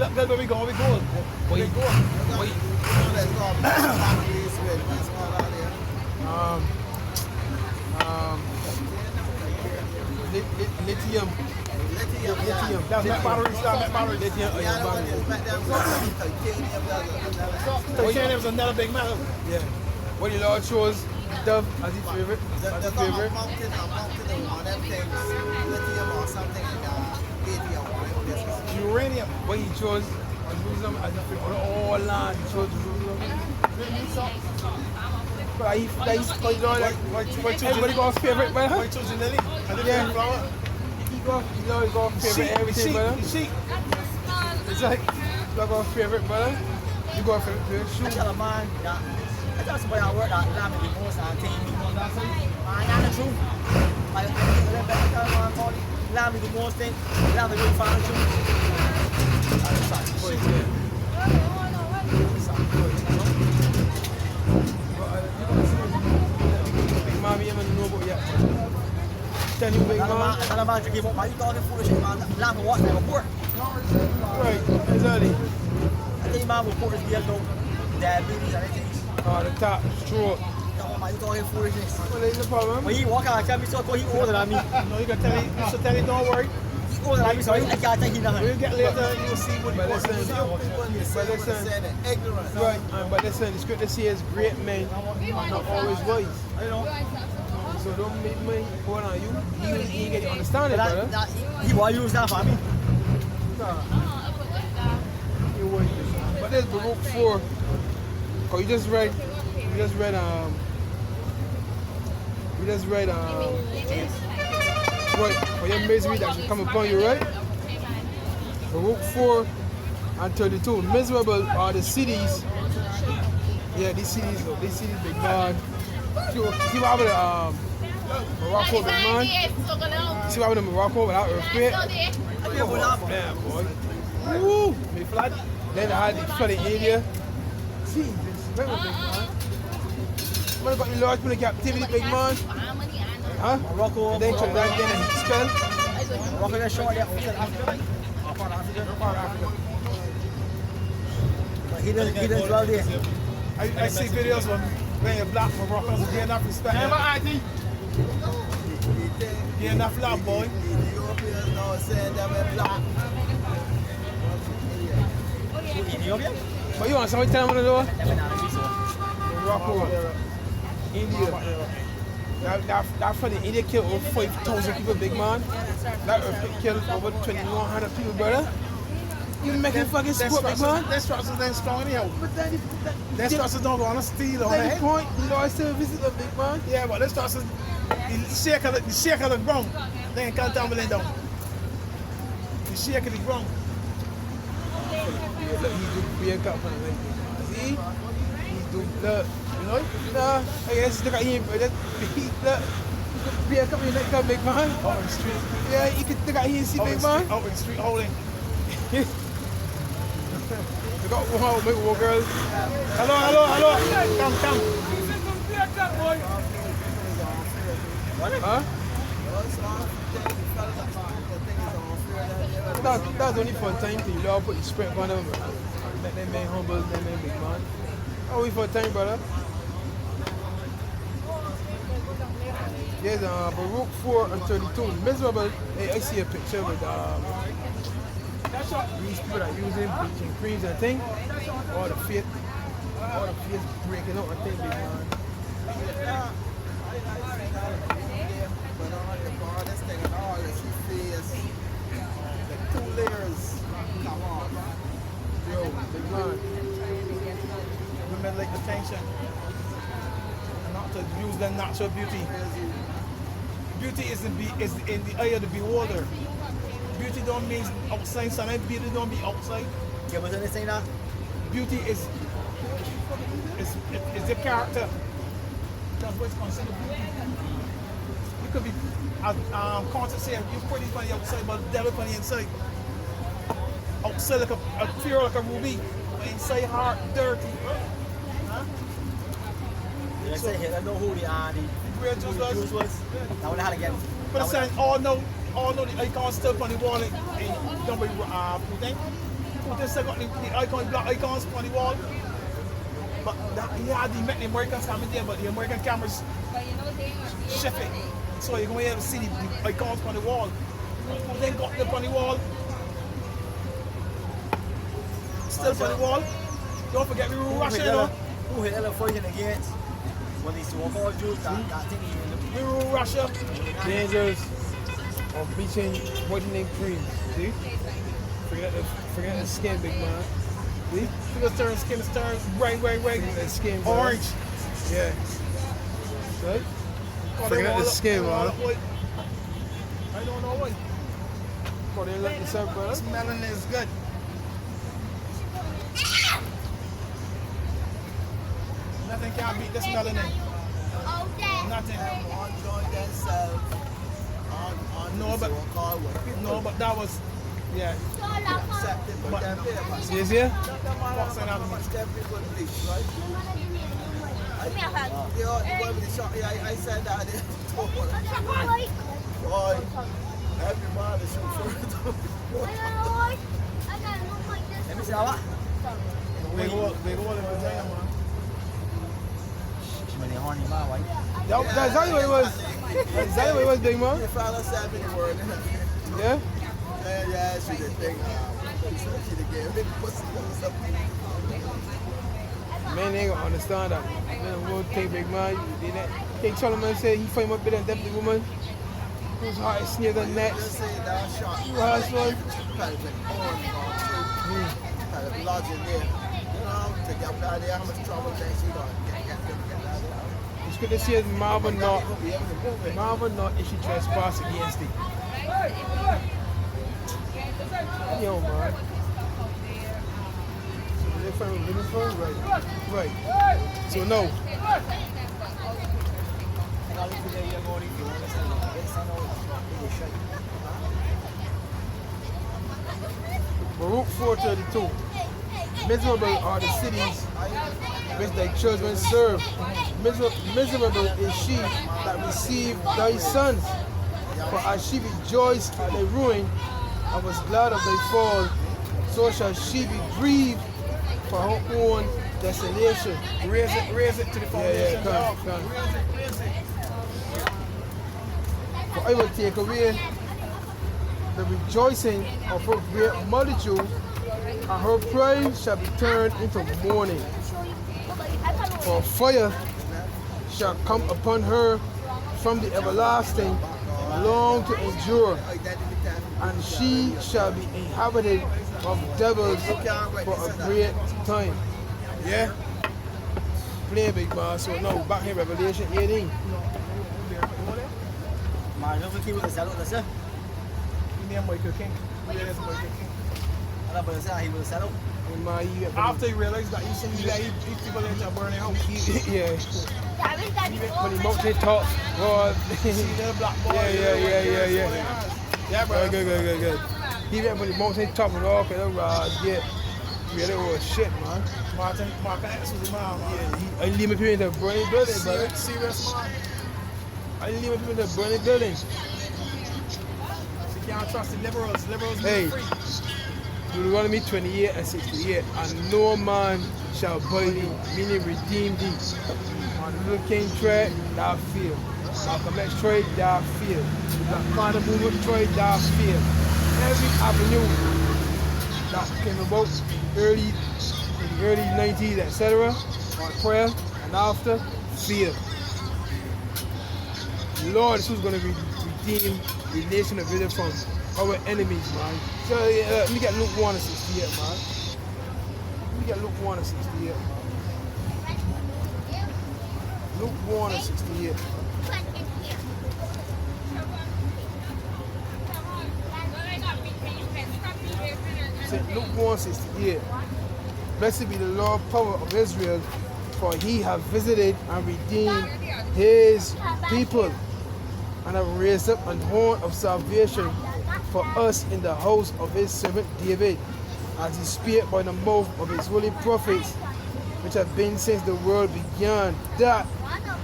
That's where we go. We go. Wait. Wait. Lithium. That's Mac batteries. Lithium. Titanium is another big metal. Yeah. What your Lord chose Dove as his favorite. As his favorite. Mountain on them things, lithium or something like Uranium. What he chose Jerusalem as his favorite. All land he chose Jerusalem. But everybody got a favorite, brother. Why choosing Lily? And the Yeah. flower. You know he got a favorite everything, brother. Sheep. It's like you got a favorite, brother. You got a favorite shoe. I tell a man that I tell somebody I work that lamb the most and thing the most and say, man, that's the truth. I tell man, Tony, lamb the most thing, lamb the good fan truth. That's such good. Big mommy, you don't know about yet. Tell you, big man. Tell a man to give up, man, you talking foolish shit, man. Lamb will watch that report. Right, exactly. I tell you, man, report is being done. Diabetes and everything. The top, stroke. No, man, you talking foolishness. Well, there's no problem. When he walk out, I tell me so, he older than me. No, you can tell him. You should tell him, don't worry. He older than me, so I can't tell him nothing. We'll get later. You will see what he But wants to listen, do. Ignorance. right, but listen, the scripture says great men are not always wise. I know. So don't make me hold on you. He get you understand it, brother. He will use that for me. You will. But there's Baruch 4. Oh, you just read right, for your misery that should come upon you, right? Baruch 4 and 32. Miserable are the cities. Yeah, these cities, big man. See what happened to Morocco, big man? See what happened to Morocco without earthquake? Yeah, boy. Woo! They flood. Then they had the flood in India. Jesus, remember, big man? When got the large people in captivity, big man? Huh? Morocco. And then Trinidad again and spell. Morocco got short there outside Africa. Part of Africa. But he doesn't dwell there. I see videos when you're black Moroccans getting enough respect. Never ID. Getting enough love, boy. The Europeans now saying that we're black. Ethiopia? But you want somebody tell them what to do? Never know, so. Morocco, India. That flood in India killed over 5,000 people, big man. That earthquake killed over 2,100 people, brother. You making fucking sport, big man? That structures ain't strong anyhow. But then, That structures don't go on a steel on then the it. point, the Lord still visit the big man. Yeah, but that structures, the shake of the ground, they ain't come tumbling down. The shake of the ground. Look, he do break up on it. See? He do, look, you know? Nah, I guess look at him, but look. Break up in that big man. Out in the street. Yeah, you can look at him and see big man. Out in the street holding. We got one girl. Hello. Come. Huh? That's only for a time till you put your spread on them and let them make humble, them make big man. Only for a time, brother. Yes, Baruch 4 and 32. Miserable. Hey, I see a picture with these people that using bleaching creams and thing. All the face breaking out and thing, big man. Two layers. Come on. Yo, big man. Women like the tension. Not to use their natural beauty. Beauty is in the eye of the beholder. Beauty don't mean outside, sometimes beauty don't be outside. You ever saying that? Beauty is the character. That's what's considered beauty. You could be, conscious saying you're pretty on the outside, but the devil on the inside. Outside like a pure like a ruby, but inside heart dirty. Huh? I say here, I know who the Real Jews was. Jews was. Now when I had again. But I'm saying all know the icons still on the wall and don't be who think? Putin still got the icon, black icons on the wall. But he had the Americans coming there, but the American cameras shift it. So you're going to see the icons on the wall. Putin got them on the wall. Still on the wall. Don't forget we rule Russia, you know. Who Hitler fighting against? When these so-called Jews, that thing We rule Russia. Dangers of bleaching body name cream. See? Forget the skin, big man. See? Skin turns, right. Forget the skin, bro. Orange. Yeah. Right? Forget the skin, man. I don't know why. Oh, they let this up, bro. This melanin is good. Nothing can beat this melanin. Nothing. enjoy themselves No, but that was, yeah. accepted by them there. See this here? Box and out. Much them people bleach, right? You know, the shot, I said that. Boy, every man is shoot for it. Let me see how. Big hole in vagina, man. Many horny man, right? That's exactly what it was. That's exactly what it was, big man. The fellow said me the word. Yeah? Yeah, she did think. She did give me pussy or something. Man, they ain't gonna understand that. Man, one thing, big man. King Solomon said he fight more better than the woman whose heart is near the neck. Just say that shot. You has one. Pelvic horn, pelvic lodge in there. You know, to get out there, how much trouble can she got? Get out there. It's good to see Marvin not. Be able to move it. Marvin not issue trespass against it. Yo, man. So they find living for right. Right. So no. I got to there, young lady, if you want to send it. Yes, I know. It will shut you. Baruch 4:32. Miserable are the cities which thy children serve. Miserable is she that received thy sons. For as she rejoiced at thy ruin and was glad of thy fall, so shall she be grieved for her own desolation. Raise it to the foundation. come. Raise it. For I will take away the rejoicing of her great multitude, and her pride shall be turned into mourning. For fire shall come upon her from the everlasting, long to endure, and she shall be inhabited of devils for a great time. Yeah? Play big man. So now back in Revelation 18. Man, don't forget what I said, that's it. He named Michael King. He is Michael King. I know, but I said he was settled. In my year, After he realized that he people into a burning house. yeah. When he mounted top, boy. See the black boy. Yeah. Yeah, bro. Good. He went when he mounted top and all kind of rods. Yeah. That was shit, man. Martin X was the man. Yeah, I leave me people in the burning building, brother. Serious man. I leave me people in the burning building. You can't trust the liberals. Liberals Hey. free. Deuteronomy 28 and 68. And no man shall buy thee, meaning redeem thee. On Luther King tread, thou fear. Malcolm X tread, thou fear. The Black Panther movement tread, thou fear. Every avenue that came about in the early 90s, etc. on prayer and after, fear. The Lord is who's going to redeem the nation of Israel from our enemies, man. So let me get Luke 1 and 68, man. Let me get Luke 1 and 68, man. Luke 1 and 68. Luke 1:68. Blessed be the Lord power of Israel, for he hath visited and redeemed his people, and have raised up an horn of salvation for us in the house of his servant David, as he spake by the mouth of his holy prophets, which have been since the world began, that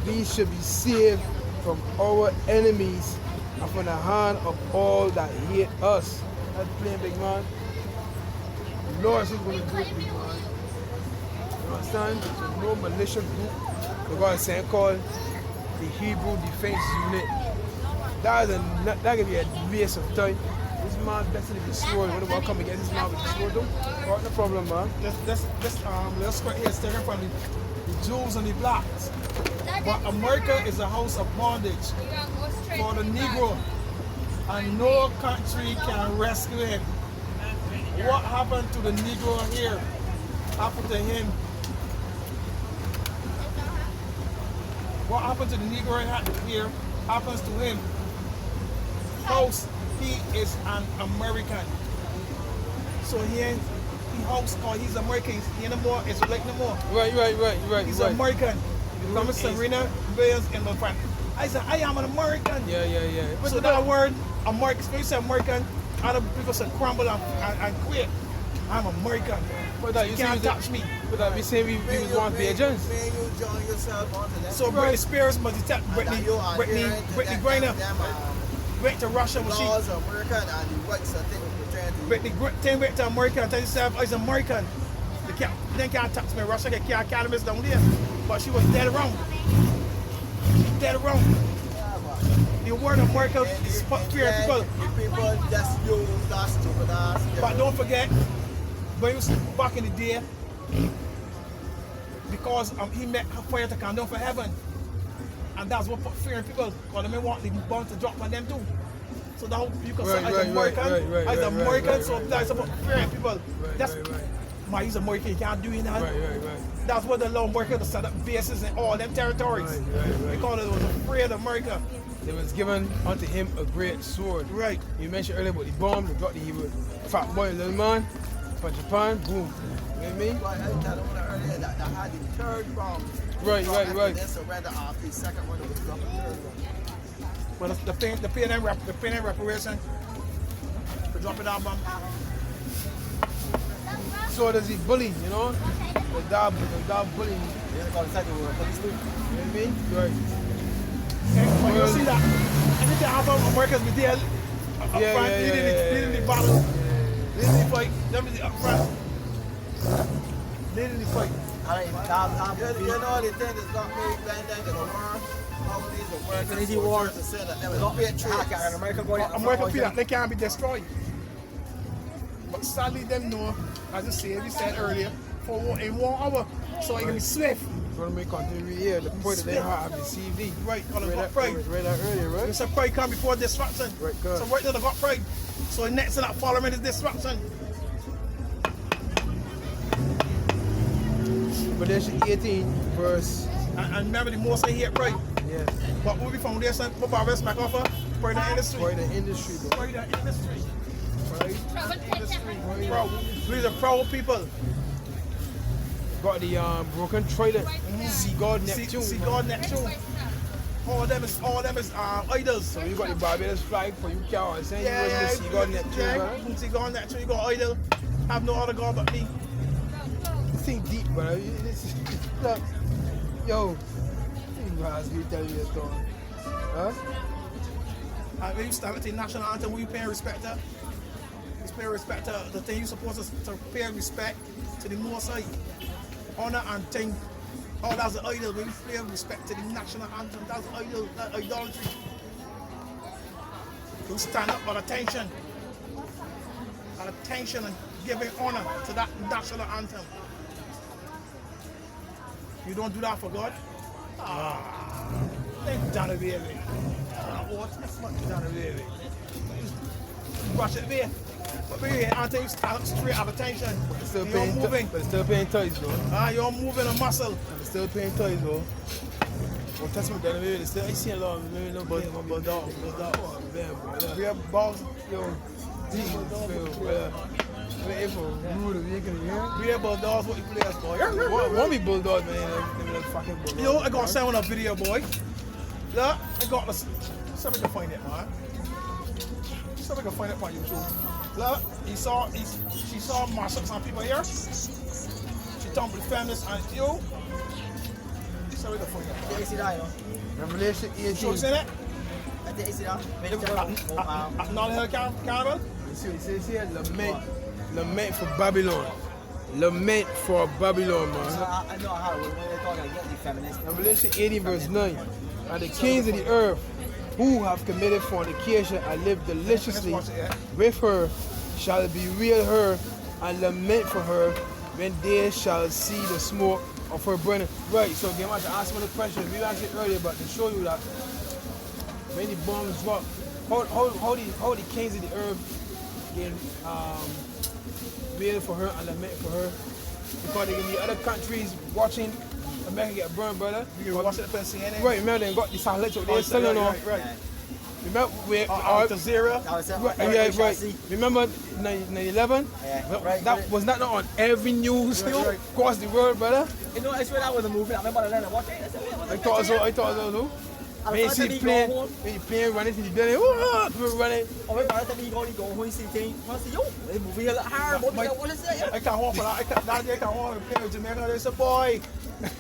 we should be saved from our enemies and from the hand of all that hate us. That's plain, big man. Lord is going to do it for you, man. You understand? There's no militia group. We got a thing called the Hebrew Defense Unit. That can be a waste of time. This man better to be sword. When I come against this man with the sword, though, what the problem, man? Let's go here, taken from the Jews and the blacks. But America is a house of bondage for the Negro, and no country can rescue him. What happened to the Negro here happened to him. What happened to the Negro here happens to him. House, he is an American. So he hopes, or he's American. He no more Israelite no more. Right. He's American. You come to Serena Williams in my friend. I said, I am an American. Yeah. So that word, American, when you say American, other people say crumble and quit. I'm American. But that you can't touch me. But that we say we was want to be agents. May you join yourself onto them. So Britney Spears, but Britney Griner went to Russia. Was she? Laws of American and the whites are thinking Britney went to America and tell yourself, I was American. They can't touch me. Russia can't cannabis down there. But she was dead wrong. Dead wrong. The word America is fear people. People just use that stupid ass. But don't forget, when he was back in the day, because he met fire to come down for heaven. And that's what put fear in people, because they want the bomb to drop on them too. So that whole you can say as American, as American, so that's what fear in people. That's my he's American, he can't do it now. That's what the law America to set up bases in all them territories. Because it was afraid of America. It was given unto him a great sword. Right. You mentioned earlier about the bomb, they got the Hebrew fat boy, little man, from Japan, boom. You know what I mean? I told one earlier that had the third bomb. Right. Then surrender off the second one was dropped the third one. But the pay and reparation to drop it out bomb. So does he bully, you know? The dog bullying. They call it second one, police loop. You know what I mean? Right. But you see that every time Americans be there up front, leading the battle, leading the fight, them is up front, leading the fight. You know the thing that's got me bending to the world? All these American wars to say that there was not be a track and America going American feel that they can't be destroyed. But sadly them know, as you said earlier, in 1 hour, so it can be swift. Going to make continue here, the point that they have the CV. Right, on the Right God pride. Right earlier, right? So pride come before destruction. Right, good. So right now the God pride. So next to that following is destruction. But there's 18 verse. And remember the most I hate pride. Yeah. But movie foundation, put our respect offer, pride the industry. Pride the industry, bro. Pride the industry. Right? Proud. We're the proud people. Got the broken trident. See God Neptune. See God Neptune. All them is idols. So you got the Barbados flag for you can't say Yeah, you wasn't see God Neptune, yeah. man. See God Neptune, you got idol. Have no other God but me. Think deep, bro. Look, yo, you guys be telling you a story. Huh? And when you stand at the national anthem, will you pay respect to? You pay respect to the thing you're supposed to pay respect to the Most High. Honor and thing. Oh, that's an idol. When you pay respect to the national anthem, that's an idol, that's idolatry. You stand up at attention. At attention and giving honor to that national anthem. You don't do that for God? They've done it, baby. That's what you've done it, baby. Brush it there. But baby, until you stand up straight at attention. You're moving. But still paying toys, though. You're moving a muscle. Still paying toys, though. Well, that's what they're doing. I see a lot of maybe no but dog. We have balls. Yo, We have bulldogs, what you players, boy. Won't be bulldog, man. Like fucking bulldog. Yo, I got to send one a video, boy. Look, I got this. So we can find it, man. So we can find it on YouTube. Look, she saw my some people here. She told me the feminists and yo. So we can find it. You see that, you know? Revelation 18. So you seen it? You see that? At Notting Hill Carnival? See, lament Lament for Babylon. Lament for Babylon, So man. I know how when they talk against the feminists. Revelation 18 verse 9. And the kings of the earth who have committed fornication and lived deliciously with her shall bewail her and lament for her when they shall see the smoke of her burning. Right, so again, I want to ask one of the questions we asked it earlier, but to show you that when the bombs drop, how the kings of the earth can wail for her and lament for her, because there can be other countries watching America get burned, brother. You can watch it on CNN. Right, remember they got the satellites out there selling on. Right. Remember where To zero. right. Remember 9/11? Yeah, right. That was not on every news Right. across the world, brother. You know, I swear that was a movie. I remember the land watching it. I thought so. I When you thought see that he plane, go home. when you plane running to the building, people running. Oh, wait, by the time he go home, see thing. I say, yo, this movie a lot hard. What is that? I can't walk for that. That day I can't walk in plane with Jamaica. They say, boy,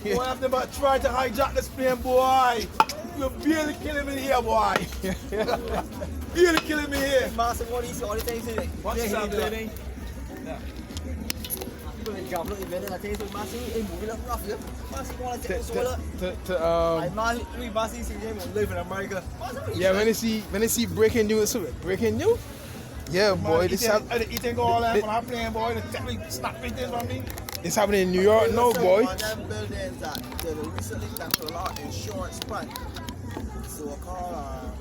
boy, I've never tried to hijack this plane, boy. You're barely killing me here, boy. Barely killing me here. Master, what he saw, all the things he like. What's Yeah, up, he do that. baby? People in job, look, even I tell you, Master, he movie look rough, yeah. Master, you want to take To, so to, Master, see him live in America. yeah, when they see breaking news, breaking news. Yeah, boy, this Eating all that when I'm playing, boy. They tell me, stop me this on me. it's happening in New York, no, boy. Them buildings that they recently got a lot of insurance fund. So I call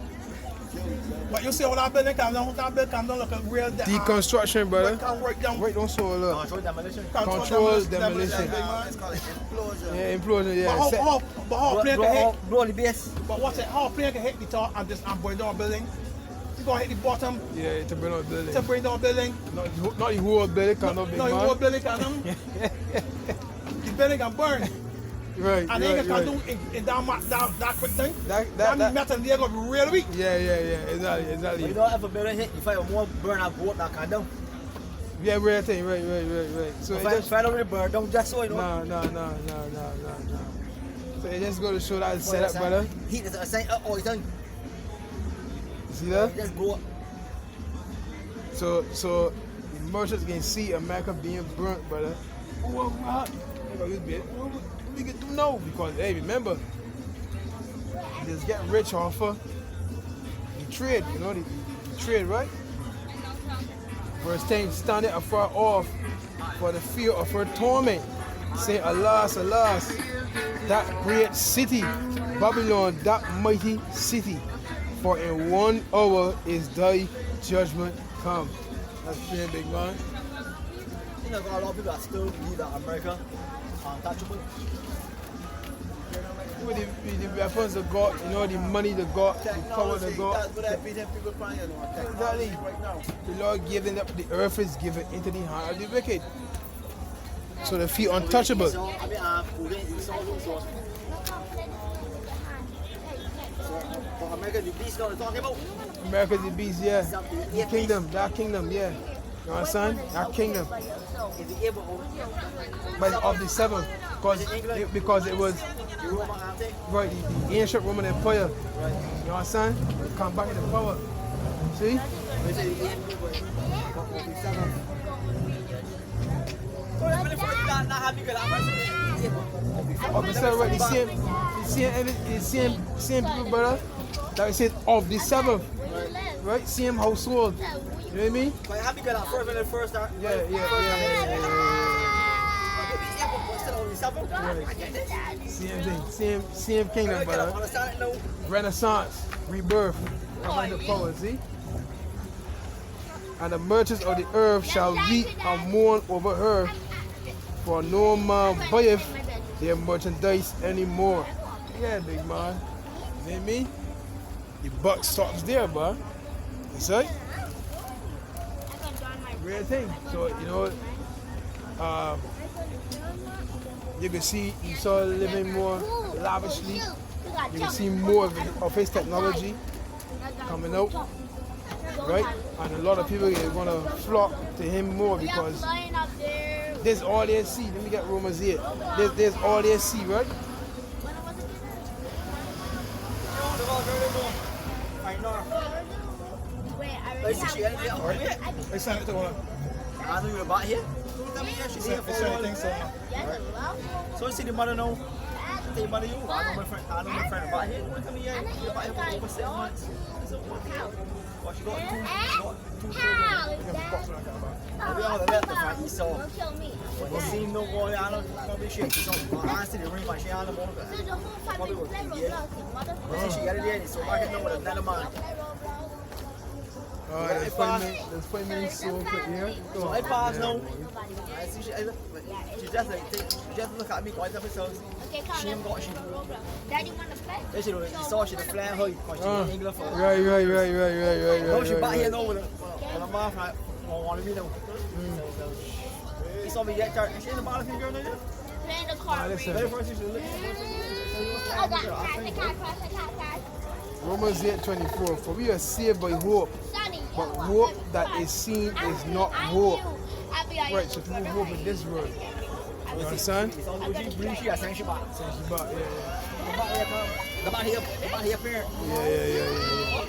But you see how that building come down? That building come down like a real Deconstruction, brother. Come right down. Wait, don't show look. Control demolition. Control demolition. big man. it's called implosion. Yeah, implosion, yeah. But how plane can hit? Blow the base. But what's it? How plane can hit the top and bring down a building? You gonna hit the bottom Yeah, to bring out building. to bring down a building? Not the whole building, cause no big No, you man. won't building can them. The building can burn. Right, And they right, can right. do in that quick thing. That That means metal there gonna be real weak. yeah, But you exactly. don't have a building hit, you find more burn out boat that can down. Yeah, real thing, right. So it just, Find over the burn down just so you know. no. So it just go to show that it's set up, brother. Heat is a sign up all the time. You see that? Just go up. So the merchants can see America being burnt, brother. What we can do now? Because hey, remember, just get rich off of the trade, you know, the trade, right? Verse 10, standing afar off for the fear of her torment, saying, Alas, alas, that great city, Babylon, that mighty city, for in 1 hour is thy judgment come. That's pretty big, man. You know, a lot of people that still believe that America is untouchable. With the weapons they got, you know, the money they got, the power they got. That's what I beat them people crying on technology Exactly. right now. The Lord gave them that the earth is given into the hand of the wicked. So they feel untouchable. So, I mean, so. For America, the beast that we're talking about. America's the beast, yeah. The kingdom, that kingdom, yeah. You understand? That kingdom. Is he able But of the seventh, because it was to Roma ante? right, the ancient Roman Empire. Right. You understand? Come back into power. See? We say the end, but what we said. So, I'm going to not happy with that. Of the seven, right? The same people, brother. That it says of the seventh, right? Same household. You know what I mean? But happy with that first when it first start. Yeah. Same thing, same kingdom, brother. Renaissance, rebirth, come into power, see? And the merchants of the earth shall weep and mourn over her, for no man buyeth their merchandise anymore. Yeah, big man. You know what I mean? The buck stops there, bro. That's right. Real thing. So, you know, you can see Esau living more lavishly. You can see more of his technology coming out, right? And a lot of people are going to flock to him more because there's all they see. Let me get Romans 8. There's all they see, right? I sent it to her. I know you about here. Tell me, yeah, she's here for It's anything, so. So you see the mother know. Tell your mother you. I know my friend about here. Tell me, yeah, you about here for over 7 months. So what she got two children. Maybe all the left to find Esau. When you see no boy, I don't probably shit. So I see the ring by she on the moment. Probably was she got it there, so I can know what another man. Alright, there's 5 minutes so quick here. So I pass now. I see she just look at me quite episodes. She ain't got she. Daddy wanna play? Then she saw she the flying her because she in England for. Right. No, she back here now with a mouth like want to be now. He saw me get church. She in the bottom of the girl now. Play in the car. Listen. Very first she should look. I got cash. Romans 8:24. For we are saved by hope, Sonny, but hope that is seen is not hope. Right, so people hope in this world. You understand? It's all good. She I sang she back. She back, The back here parent. Yeah.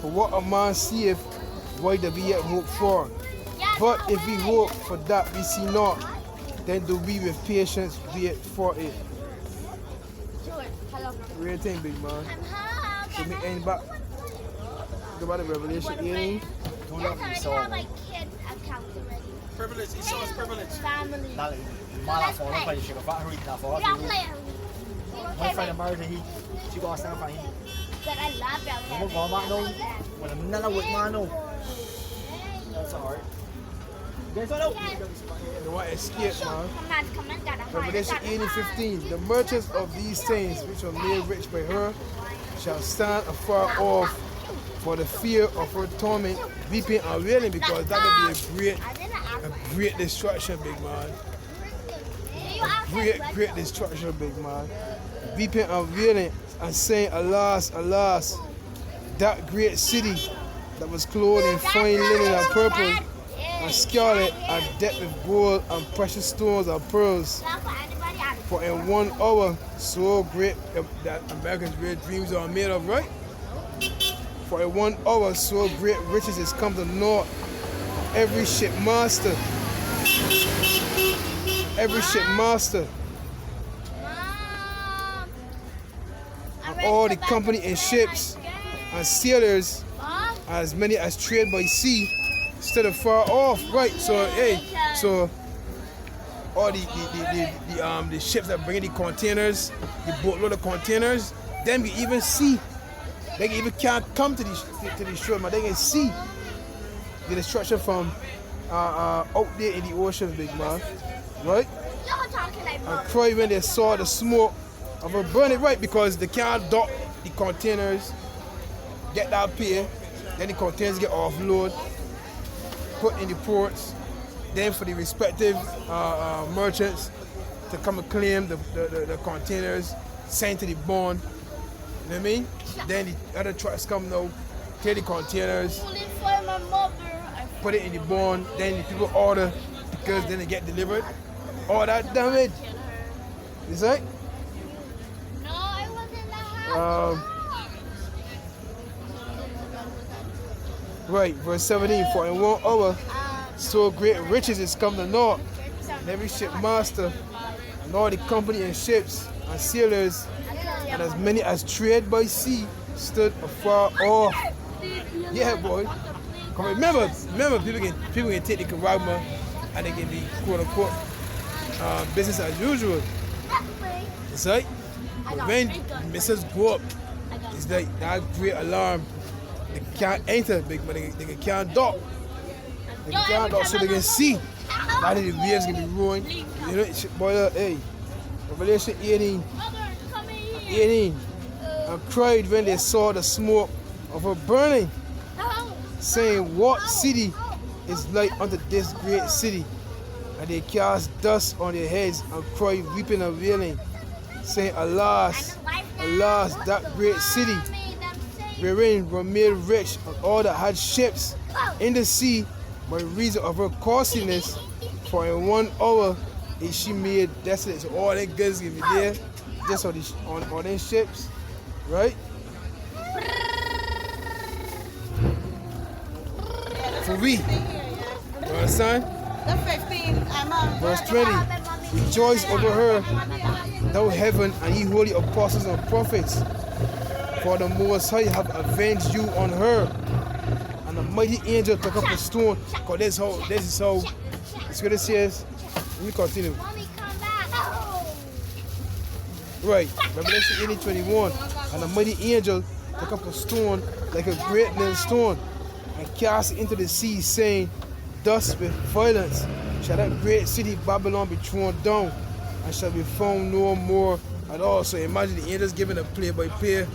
For what a man seeth, why do we yet hope for? But if we hope for that we see not, then do we with patience wait for it. Hello. Real thing, big man. So me end back. Go back to Revelation 18. Don't love me so. have like kids account already. Privilege, Esau's privilege. Family. My for her play. She go back her that for We don't her. play. My friend married he. She got stand for him. But I love that. I'm going back now. When I'm not with man now. That's alright. Guys, what else? The one escape, man. Come on, Dada. Revelation 18:15. The merchants of these things which are made rich by her shall stand afar off for the fear of her torment, weeping and wailing, because that would be a great destruction, big man. Great destruction, big man. Weeping and wailing and saying, alas, alas, that great city that was clothed in fine linen and purple and scarlet and decked with gold and precious stones and pearls. For in 1 hour, so great that Americans' great dreams are made of, right? For in 1 hour, so great riches is come to naught. Every shipmaster, and all the company in ships and sailors, as many as trade by sea, stood afar off, right? So so all the ships that bring the containers, the boatload of containers, them you even see. They even can't come to the shore, but they can see the destruction from out there in the ocean, big man, right? And cry when they saw the smoke of a burning, right? Because they can't dock the containers, get that pay, then the containers get offload, put in the ports, then for the respective merchants to come and claim the containers, sent to the bond. You know what I mean? Then the other trucks come now, take the containers, put it in the bond, then the people order because then they get delivered. All that damage. Is that? No, I was in the house. Right, verse 17. For in 1 hour, so great riches is come to naught, and every shipmaster, and all the company and ships and sailors, and as many as trade by sea, stood afar off. Yeah, boy. Remember, people can take the Karagma and they can be quote unquote business as usual. It's like, but when missiles go up, it's like that great alarm. They can't enter, big man. They can't dock. They can't dock, so they can see. That the waves can be ruined. You know, boy, hey, Revelation 18. And cried when they saw the smoke of her burning, saying, what city is like unto this great city? And they cast dust on their heads and cried, weeping and wailing, saying, alas, alas, that great city, wherein were made rich and all that had ships in the sea by reason of her costliness. For in 1 hour is she made desolate. So all that goods can be there, just on these ships, right? For we understand? The 15, I'm on. Verse 20. Rejoice over her, thou heaven, and ye holy apostles and prophets. For the Most High have avenged you on her. And the mighty angel took up a stone. Because this is how the scripture says. Let me continue. Mommy, come back. Oh. Right, Revelation 18:21. And the mighty angel took up a stone like a great millstone and cast it into the sea, saying, thus with violence shall that great city Babylon be thrown down, and shall be found no more at all. So imagine the angels giving a play-by-play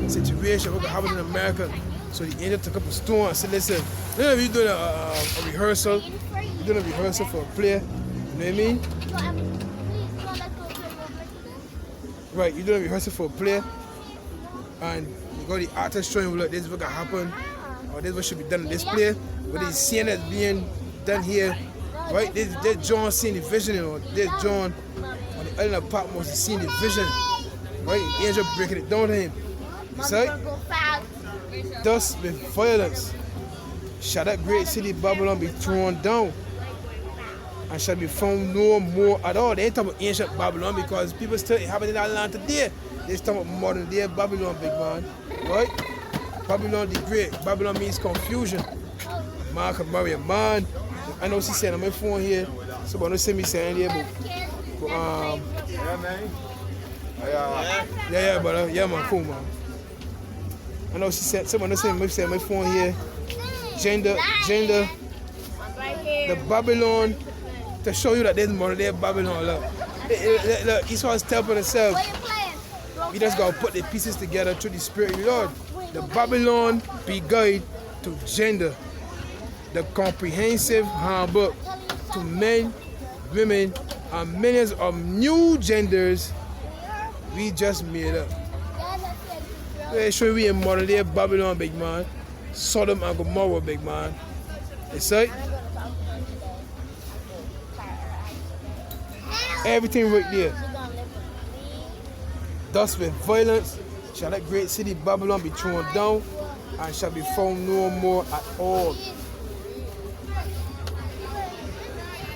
situation what could happen in America. So the angel took up a stone and said, listen, we're doing a rehearsal. We're doing a rehearsal for a play. You know what I mean? Right, you're doing a rehearsal for a play. And you got the actors showing you, look, this is what can happen. Or this is what should be done in this play. But they seeing that's being done here. Right? This John seeing the vision, you know. This John on the island of Patmos is seeing the vision. Right? The angel breaking it down to him. You see? Thus with violence shall that great city Babylon be thrown down, and shall be found no more at all. They ain't talking about ancient Babylon because people still inhabit that land today. They're talking about modern day Babylon, big man. Right? Babylon the Great. Babylon means confusion. Man can marry a man. I know she said on my phone here. Somebody don't see me saying here, but Yeah, man. yeah, brother. Yeah, man, cool, man. I know she said, someone don't see me saying on my phone here. Gender, the Babylon, to show you that there's modern day Babylon. Look, Esau's telling himself, we just gotta put the pieces together through the Spirit of the Lord. The Babylon be guide to gender, the comprehensive handbook to men, women, and millions of new genders we just made up. They show we in modern day Babylon, big man. Sodom and Gomorrah, big man. You see? Everything right there. Thus with violence shall that great city Babylon be thrown down, and shall be found no more at all.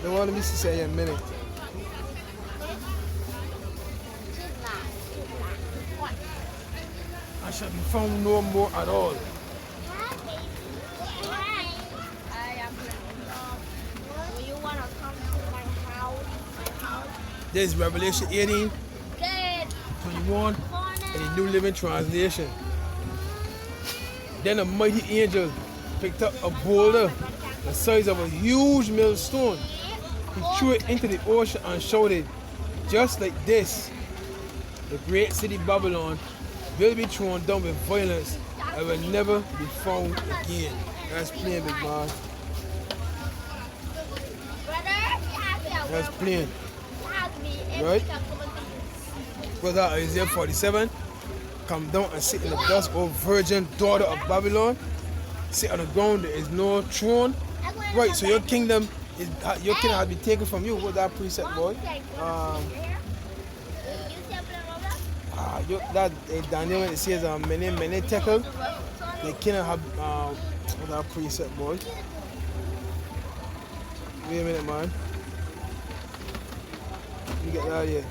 Now let me see in a minute. And shall be found no more at all. This is Revelation 18, 21, in the New Living Translation. Then a mighty angel picked up a boulder the size of a huge millstone. He threw it into the ocean and shouted, just like this, the great city Babylon will be thrown down with violence and will never be found again. That's plain, big man. That's plain. Right? Brother Isaiah 47, come down and sit in the dust, O virgin daughter of Babylon. Sit on the ground, there is no throne. Right, so your kingdom has been taken from you. What's that precept, boy? That Daniel, when it says many tekel, they cannot have what's that precept, boy? Wait a minute, man. Let me get that here.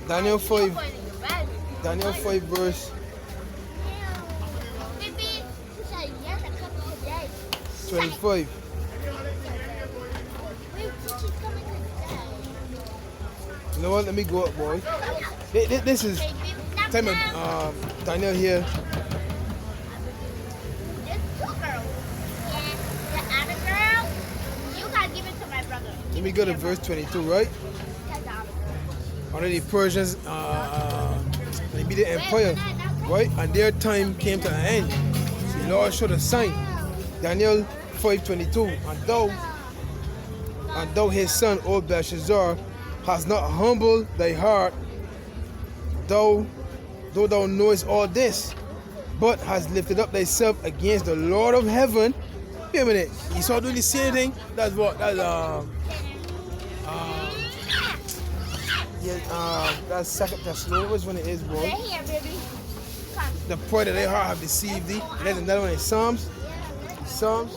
Daniel 5 verse 25. You know what? Let me go up, boy. This is time of Daniel here. Let me go to verse 22, right? Under the Persians, the Median Empire, right? And their time came to an end. So the Lord showed a sign. Daniel 5:22. And thou his son, O Belshazzar, hast not humbled thy heart, though thou knowest all this, but hast lifted up thyself against the Lord of heaven. Wait a minute. You saw doing the same thing? That's what that's second Thessalonians when it is, boy. They're here, baby. Come. The poor that they heart have deceived thee. There's another one in Psalms. Psalms.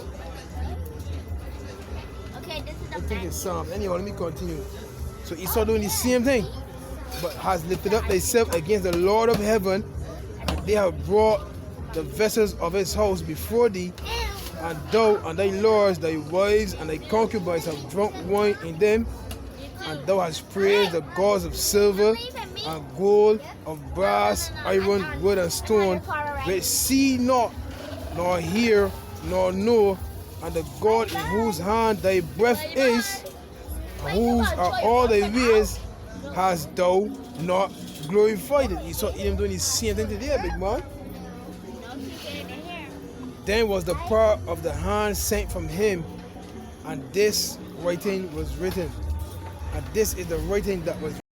Okay, this is I the think it's Psalms. Anyhow, let me continue. So Esau doing the same thing, but has lifted up themselves against the Lord of heaven, and they have brought the vessels of his house before thee, and thou and thy lords, thy wives, and thy concubines have drunk wine in them, and thou hast praised the gods of silver and gold, of brass, iron, wood, and stone, which see not, nor hear, nor know, and the God in whose hand thy breath is, whose are all thy ways, hast thou not glorified it. You saw him doing the same thing today, big man. Then was the power of the hand sent from him, and this writing was written. And this is the writing that was